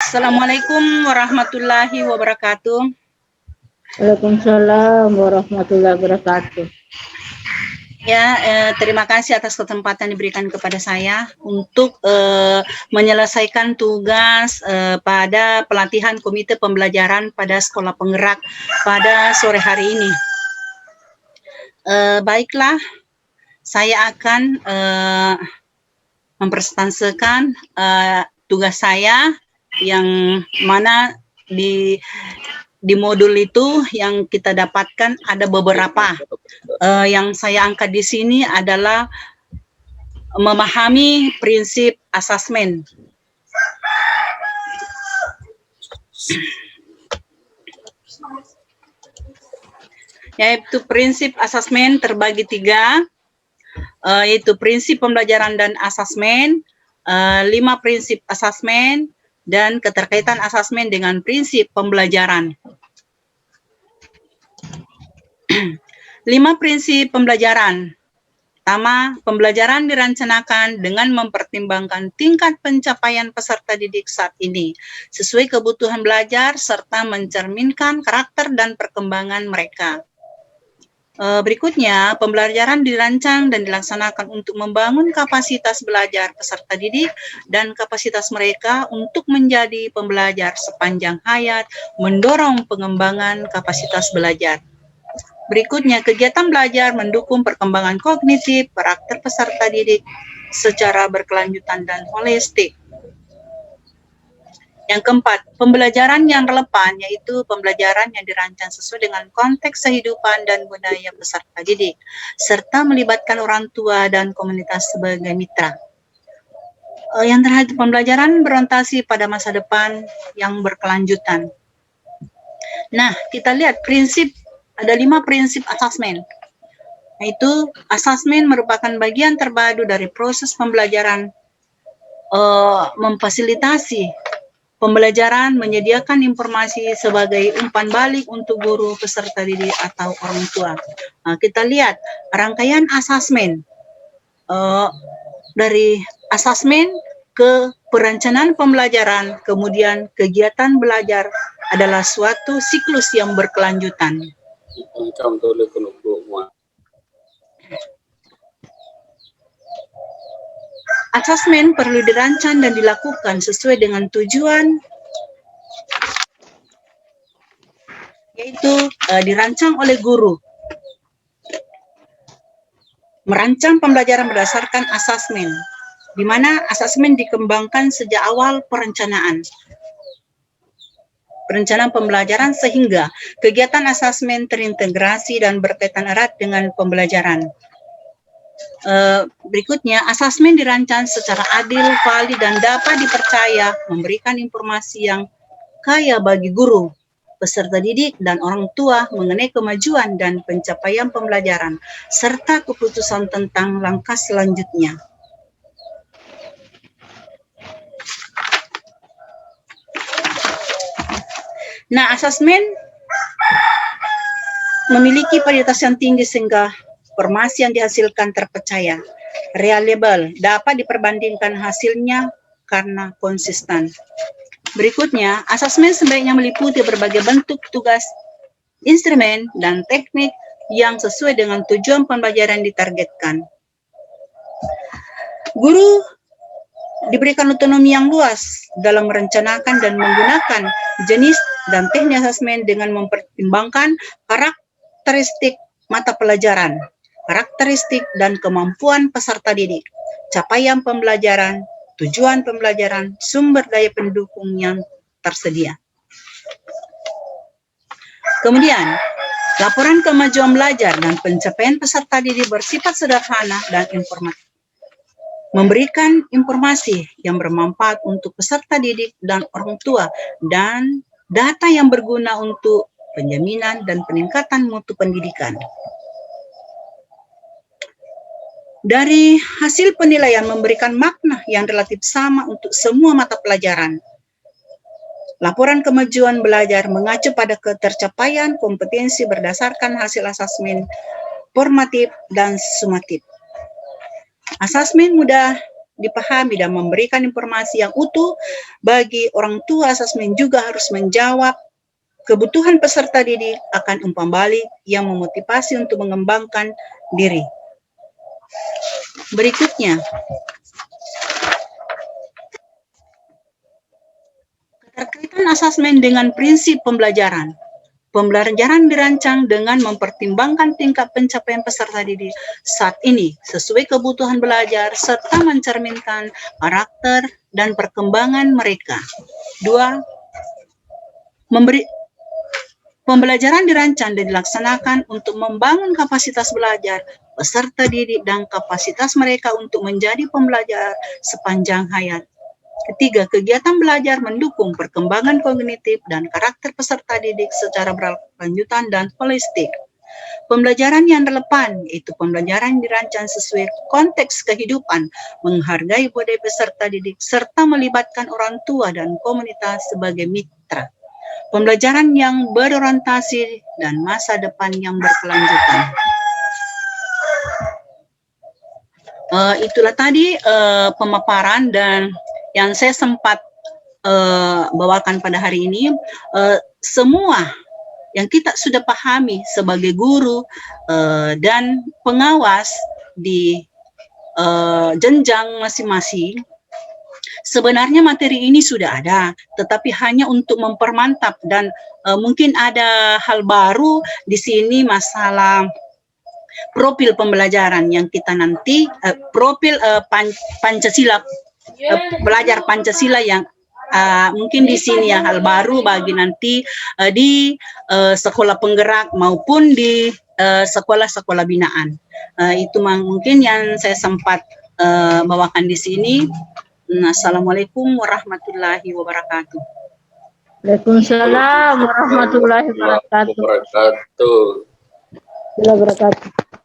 Assalamualaikum warahmatullahi wabarakatuh. Waalaikumsalam warahmatullahi wabarakatuh. Ya, terima kasih atas kesempatan diberikan kepada saya untuk menyelesaikan tugas pada pelatihan Komite Pembelajaran pada Sekolah Penggerak pada sore hari ini. Baiklah, saya akan mempresentasikan tugas saya yang mana di modul itu yang kita dapatkan ada beberapa. Yang saya angkat di sini adalah memahami prinsip asesmen. Yaitu prinsip asesmen terbagi 3, yaitu prinsip pembelajaran dan asesmen, 5 prinsip asesmen, dan keterkaitan asesmen dengan prinsip pembelajaran. 5 prinsip pembelajaran. Pertama, pembelajaran direncanakan dengan mempertimbangkan tingkat pencapaian peserta didik saat ini, sesuai kebutuhan belajar serta mencerminkan karakter dan perkembangan mereka. Berikutnya, pembelajaran dirancang dan dilaksanakan untuk membangun kapasitas belajar peserta didik dan kapasitas mereka untuk menjadi pembelajar sepanjang hayat, mendorong pengembangan kapasitas belajar. Berikutnya, kegiatan belajar mendukung perkembangan kognitif karakter peserta didik secara berkelanjutan dan holistik. Yang keempat, pembelajaran yang relevan, yaitu pembelajaran yang dirancang sesuai dengan konteks kehidupan dan budaya peserta didik, serta melibatkan orang tua dan komunitas sebagai mitra. Yang terakhir, pembelajaran berorientasi pada masa depan yang berkelanjutan. Nah, kita lihat ada 5 prinsip asesmen. Yaitu, asesmen merupakan bagian terpadu dari proses pembelajaran, memfasilitasi pembelajaran, menyediakan informasi sebagai umpan balik untuk guru, peserta didik, atau orang tua. Kita lihat rangkaian asesmen, dari asesmen ke perencanaan pembelajaran, kemudian kegiatan belajar adalah suatu siklus yang berkelanjutan. Asesmen perlu dirancang dan dilakukan sesuai dengan tujuan, yaitu dirancang oleh guru. Merancang pembelajaran berdasarkan asesmen, di mana asesmen dikembangkan sejak awal perencanaan pembelajaran sehingga kegiatan asesmen terintegrasi dan berkaitan erat dengan pembelajaran. Berikutnya, asesmen dirancang secara adil, valid, dan dapat dipercaya, memberikan informasi yang kaya bagi guru, peserta didik, dan orang tua mengenai kemajuan dan pencapaian pembelajaran, serta keputusan tentang langkah selanjutnya. Nah, asesmen memiliki validitas yang tinggi sehingga informasi yang dihasilkan terpercaya, reliable, dapat diperbandingkan hasilnya karena konsisten. Berikutnya, asesmen sebaiknya meliputi berbagai bentuk tugas, instrumen, dan teknik yang sesuai dengan tujuan pembelajaran ditargetkan. Guru diberikan otonomi yang luas dalam merencanakan dan menggunakan jenis dan teknik asesmen dengan mempertimbangkan karakteristik mata pelajaran, karakteristik dan kemampuan peserta didik, capaian pembelajaran, tujuan pembelajaran, sumber daya pendukung yang tersedia. Kemudian, laporan kemajuan belajar dan pencapaian peserta didik bersifat sederhana dan informatif, memberikan informasi yang bermanfaat untuk peserta didik dan orang tua, dan data yang berguna untuk penjaminan dan peningkatan mutu pendidikan. Dari hasil penilaian memberikan makna yang relatif sama untuk semua mata pelajaran. Laporan kemajuan belajar mengacu pada ketercapaian kompetensi berdasarkan hasil asesmen formatif dan sumatif. Asesmen mudah dipahami dan memberikan informasi yang utuh bagi orang tua. Asesmen juga harus menjawab kebutuhan peserta didik akan umpan balik yang memotivasi untuk mengembangkan diri. Berikutnya, keterkaitan asesmen dengan prinsip pembelajaran. Pembelajaran dirancang dengan mempertimbangkan tingkat pencapaian peserta didik saat ini sesuai kebutuhan belajar serta mencerminkan karakter dan perkembangan mereka. 2. Pembelajaran dirancang dan dilaksanakan untuk membangun kapasitas belajar peserta didik dan kapasitas mereka untuk menjadi pembelajar sepanjang hayat. Ketiga, kegiatan belajar mendukung perkembangan kognitif dan karakter peserta didik secara berkelanjutan dan holistik. Pembelajaran yang relevan, yaitu pembelajaran dirancang sesuai konteks kehidupan, menghargai budaya peserta didik, serta melibatkan orang tua dan komunitas sebagai mitra. Pembelajaran yang berorientasi dan masa depan yang berkelanjutan. Itulah tadi pemaparan dan yang saya sempat bawakan pada hari ini. Semua yang kita sudah pahami sebagai guru dan pengawas di jenjang masing-masing, sebenarnya materi ini sudah ada, tetapi hanya untuk mempermantap dan mungkin ada hal baru di sini masalah profil pembelajaran yang kita nanti profil Pancasila, belajar Pancasila yang mungkin di sini ya hal baru bagi nanti di sekolah penggerak maupun di sekolah-sekolah binaan. Itu mungkin yang saya sempat bawakan di sini. Assalamualaikum warahmatullahi wabarakatuh. Waalaikumsalam warahmatullahi wabarakatuh. Wabarakatuh. Wabarakatuh.